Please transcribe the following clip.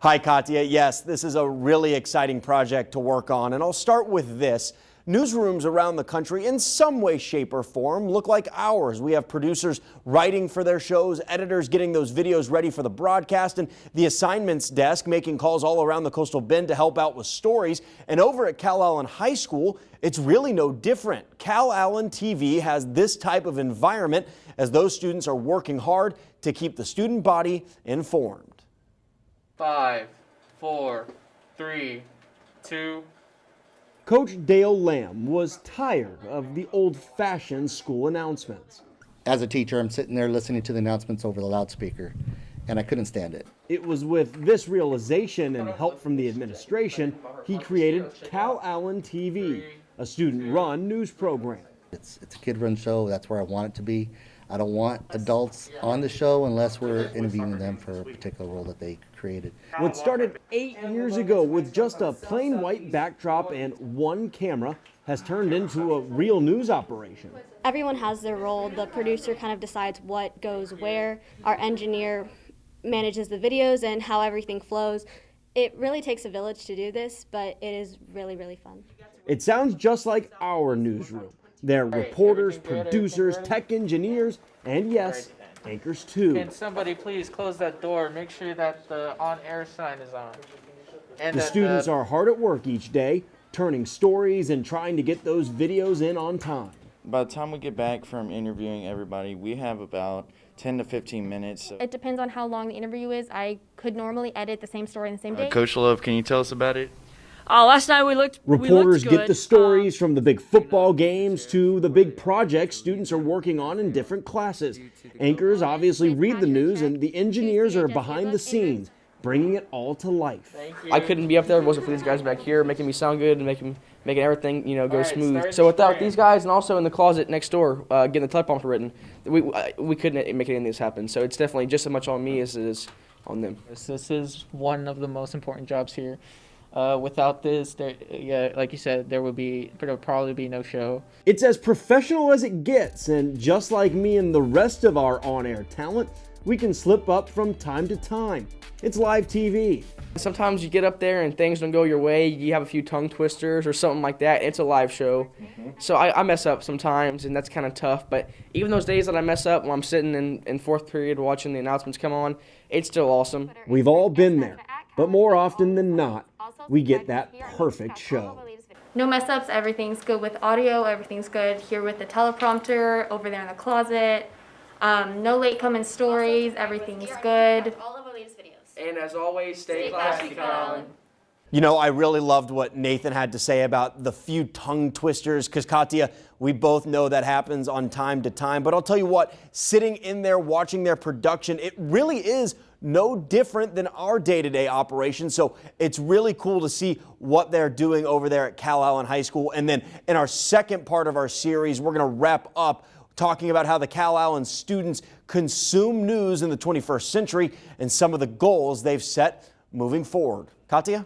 Hi, Katya. Yes, this is a really exciting project to work on, and I'll start with this. Newsrooms around the country, in some way, shape, or form, look like ours. We have producers writing for their shows, editors getting those videos ready for the broadcast, and the assignments desk making calls all around the coastal bend to help out with stories. And over at Calallen High School, it's really no different. Calallen TV has this type of environment as those students are working hard to keep the student body informed. 5, 4, 3, 2. Coach Dale Lamb was tired of the old-fashioned school announcements. As a teacher, I'm sitting there listening to the announcements over the loudspeaker, and I couldn't stand it. It was with this realization and help from the administration, he created Calallen TV, a student-run news program. It's a kid-run show. That's where I want it to be. I don't want adults on the show unless we're interviewing them for a particular role that they created. What started 8 years ago with just a plain white backdrop and one camera has turned into a real news operation. Everyone has their role. The producer kind of decides what goes where. Our engineer manages the videos and how everything flows. It really takes a village to do this, but it is really, really fun. It sounds just like our newsroom. There are reporters, producers, tech engineers, and yes, anchors too. Can somebody please close that door? Make sure that the on-air sign is on. And the students are hard at work each day, turning stories and trying to get those videos in on time. By the time we get back from interviewing everybody, we have about 10 to 15 minutes. It depends on how long the interview is. I could normally edit the same story in the same day. Coach Love, can you tell us about it? Last night Reporters good. get the stories from the big football games to the big projects students are working on in different classes. Anchors obviously read the news, and the engineers are behind the scenes, bringing it all to life. I couldn't be up there if it wasn't for these guys back here making me sound good and making everything go smooth. So without these guys, and also in the closet next door getting the teleprompter written, we couldn't make any of this happen. So it's definitely just as much on me as it is on them. This is one of the most important jobs here. Without this, like you said, there would probably be no show. It's as professional as it gets, and just like me and the rest of our on-air talent, we can slip up from time to time. It's live TV. Sometimes you get up there and things don't go your way. You have a few tongue twisters or something like that. It's a live show. So I mess up sometimes, and that's kind of tough. But even those days that I mess up when I'm sitting in fourth period watching the announcements come on, it's still awesome. We've all been there, but more often than not, we get that perfect show. No mess ups, everything's good with audio, everything's good here with the teleprompter, over there in the closet. No late coming stories, everything's good. And as always, stay classy, Calallen. You know, I really loved what Nathan had to say about the few tongue twisters, because Katya, we both know that happens on time to time. But I'll tell you what, sitting in there watching their production, it really is no different than our day-to-day operation. So it's really cool to see what they're doing over there at Calallen High School. And then in our second part of our series, we're going to wrap up talking about how the Calallen students consume news in the 21st century and some of the goals they've set moving forward. Katya?